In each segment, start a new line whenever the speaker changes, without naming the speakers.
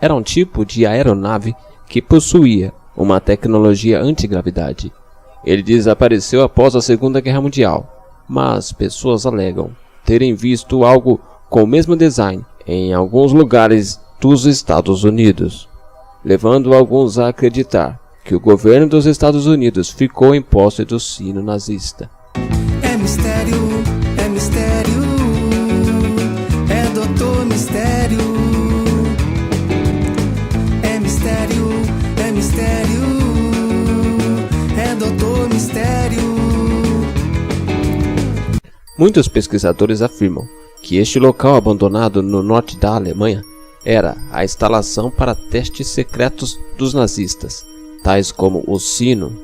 era um tipo de aeronave que possuía uma tecnologia antigravidade. Ele desapareceu após a Segunda Guerra Mundial, mas pessoas alegam terem visto algo com o mesmo design em alguns lugares dos Estados Unidos, levando alguns a acreditar que o governo dos Estados Unidos ficou em posse do sino nazista.
É mistério, é mistério, é Doutor Mistério. É mistério, é mistério, é Doutor Mistério.
Muitos pesquisadores afirmam que este local abandonado no norte da Alemanha era a instalação para testes secretos dos nazistas, tais como o sino.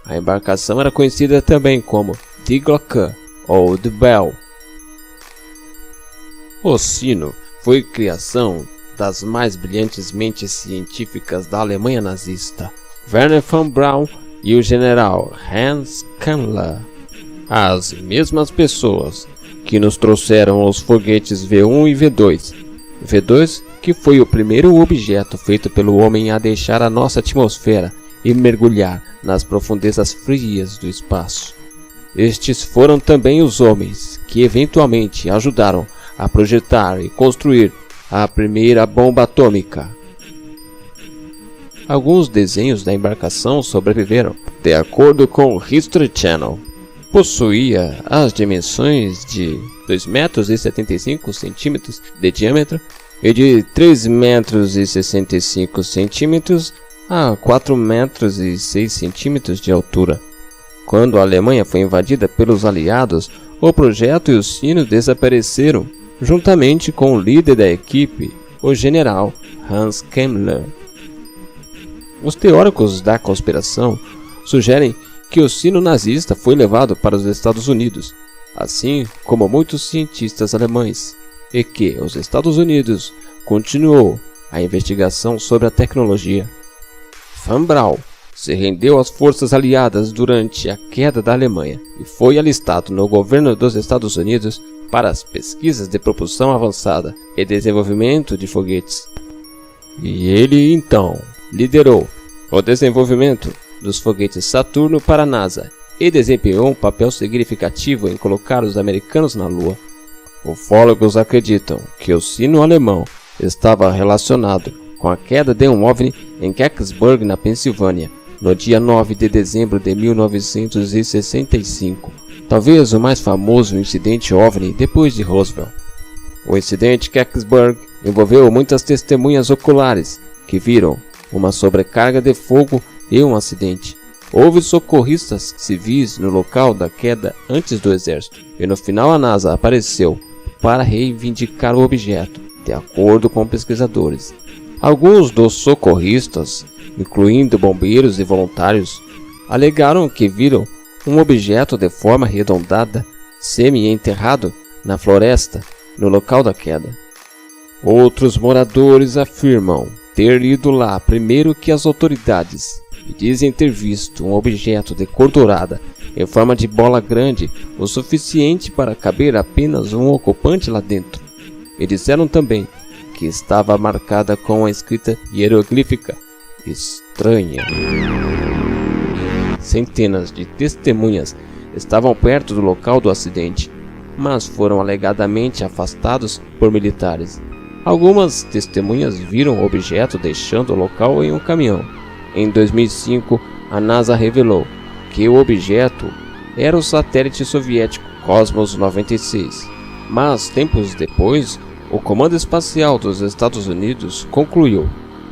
A embarcação era conhecida também como Die Glocke ou The Bell. O sino foi criação das mais brilhantes mentes científicas da Alemanha nazista, Wernher von Braun e o general Hans Kammler. As mesmas pessoas que nos trouxeram os foguetes V1 e V2. V2 que foi o primeiro objeto feito pelo homem a deixar a nossa atmosfera e mergulhar nas profundezas frias do espaço. Estes foram também os homens que eventualmente ajudaram a projetar e construir a primeira bomba atômica. Alguns desenhos da embarcação sobreviveram, de acordo com o History Channel. Possuía as dimensões de 2,75 metros de diâmetro e de 3,65 metros a 4,06 metros de altura. Quando a Alemanha foi invadida pelos aliados, o projeto e o sino desapareceram, juntamente com o líder da equipe, o general Hans Kammler. Os teóricos da conspiração sugerem que o sino nazista foi levado para os Estados Unidos, assim como muitos cientistas alemães, e que os Estados Unidos continuou a investigação sobre a tecnologia. Von Braun se rendeu às forças aliadas durante a queda da Alemanha e foi alistado no governo dos Estados Unidos para as pesquisas de propulsão avançada e desenvolvimento de foguetes. E ele então liderou o desenvolvimento dos foguetes Saturno para a NASA e desempenhou um papel significativo em colocar os americanos na Lua. Ufólogos acreditam que o sino alemão estava relacionado com a queda de um OVNI em Kecksburg, na Pensilvânia, no dia 9 de dezembro de 1965, talvez o mais famoso incidente OVNI depois de Roswell. O incidente Kecksburg envolveu muitas testemunhas oculares que viram uma sobrecarga de fogo e um acidente. Houve socorristas civis no local da queda antes do exército, e no final a NASA apareceu para reivindicar o objeto, de acordo com pesquisadores. Alguns dos socorristas, incluindo bombeiros e voluntários, alegaram que viram um objeto de forma arredondada, semi-enterrado na floresta, no local da queda. Outros moradores afirmam ter ido lá primeiro que as autoridades e dizem ter visto um objeto de cor dourada em forma de bola grande o suficiente para caber apenas um ocupante lá dentro. E disseram também que estava marcada com a escrita hieroglífica estranha. Centenas de testemunhas estavam perto do local do acidente, mas foram alegadamente afastados por militares. Algumas testemunhas viram o objeto deixando o local em um caminhão. Em 2005, a NASA revelou que o objeto era o satélite soviético Cosmos 96. Mas, tempos depois, o Comando Espacial dos Estados Unidos concluiu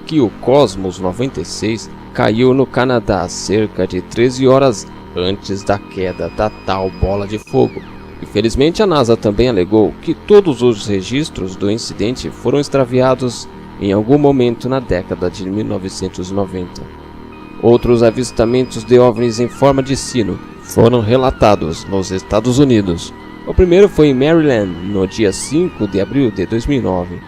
que o Cosmos 96 caiu no Canadá cerca de 13 horas antes da queda da tal bola de fogo. Infelizmente, a NASA também alegou que todos os registros do incidente foram extraviados em algum momento na década de 1990. Outros avistamentos de OVNIs em forma de sino foram relatados nos Estados Unidos. O primeiro foi em Maryland, no dia 5 de abril de 2009,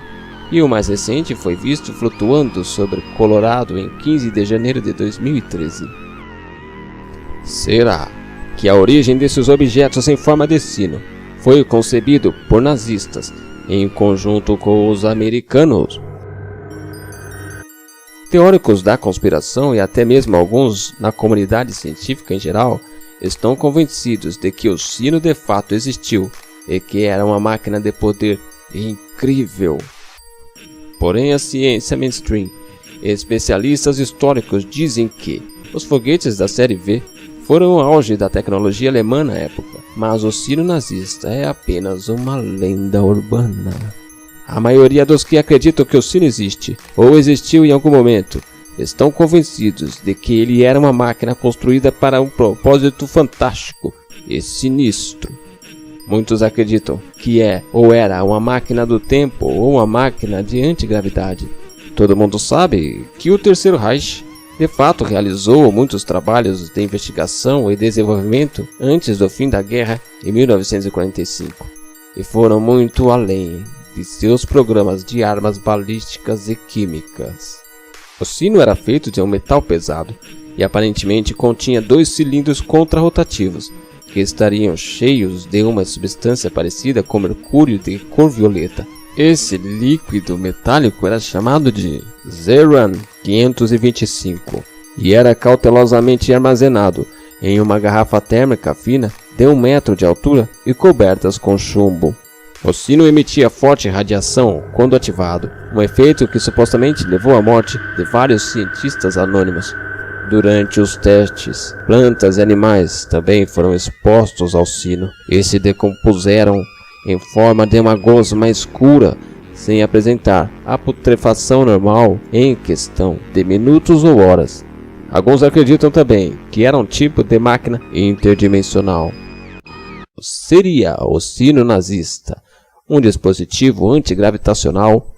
e o mais recente foi visto flutuando sobre Colorado em 15 de janeiro de 2013. Será que a origem desses objetos em forma de sino foi concebido por nazistas em conjunto com os americanos? Teóricos da conspiração e até mesmo alguns na comunidade científica em geral estão convencidos de que o sino de fato existiu e que era uma máquina de poder incrível. Porém, a ciência mainstream e especialistas históricos dizem que os foguetes da série V foram o auge da tecnologia alemã na época, mas o sino nazista é apenas uma lenda urbana. A maioria dos que acreditam que o sino existe, ou existiu em algum momento, estão convencidos de que ele era uma máquina construída para um propósito fantástico e sinistro. Muitos acreditam que é ou era uma máquina do tempo ou uma máquina de antigravidade. Todo mundo sabe que o Terceiro Reich de fato realizou muitos trabalhos de investigação e desenvolvimento antes do fim da guerra em 1945 e foram muito além de seus programas de armas balísticas e químicas. O sino era feito de um metal pesado e aparentemente continha 2 cilindros contrarrotativos que estariam cheios de uma substância parecida com mercúrio de cor violeta. Esse líquido metálico era chamado de Zeran 525 e era cautelosamente armazenado em uma garrafa térmica fina de 1 metro de altura e cobertas com chumbo. O sino emitia forte radiação quando ativado, um efeito que supostamente levou à morte de vários cientistas anônimos. Durante os testes, plantas e animais também foram expostos ao sino e se decompuseram em forma de uma gosma escura, sem apresentar a putrefação normal em questão de minutos ou horas. Alguns acreditam também que era um tipo de máquina interdimensional. Seria o sino nazista um dispositivo antigravitacional?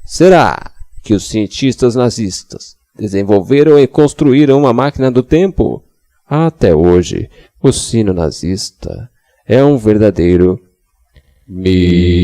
Será que os cientistas nazistas desenvolveram e construíram uma máquina do tempo? Até hoje, o sino nazista é um verdadeiro mistério.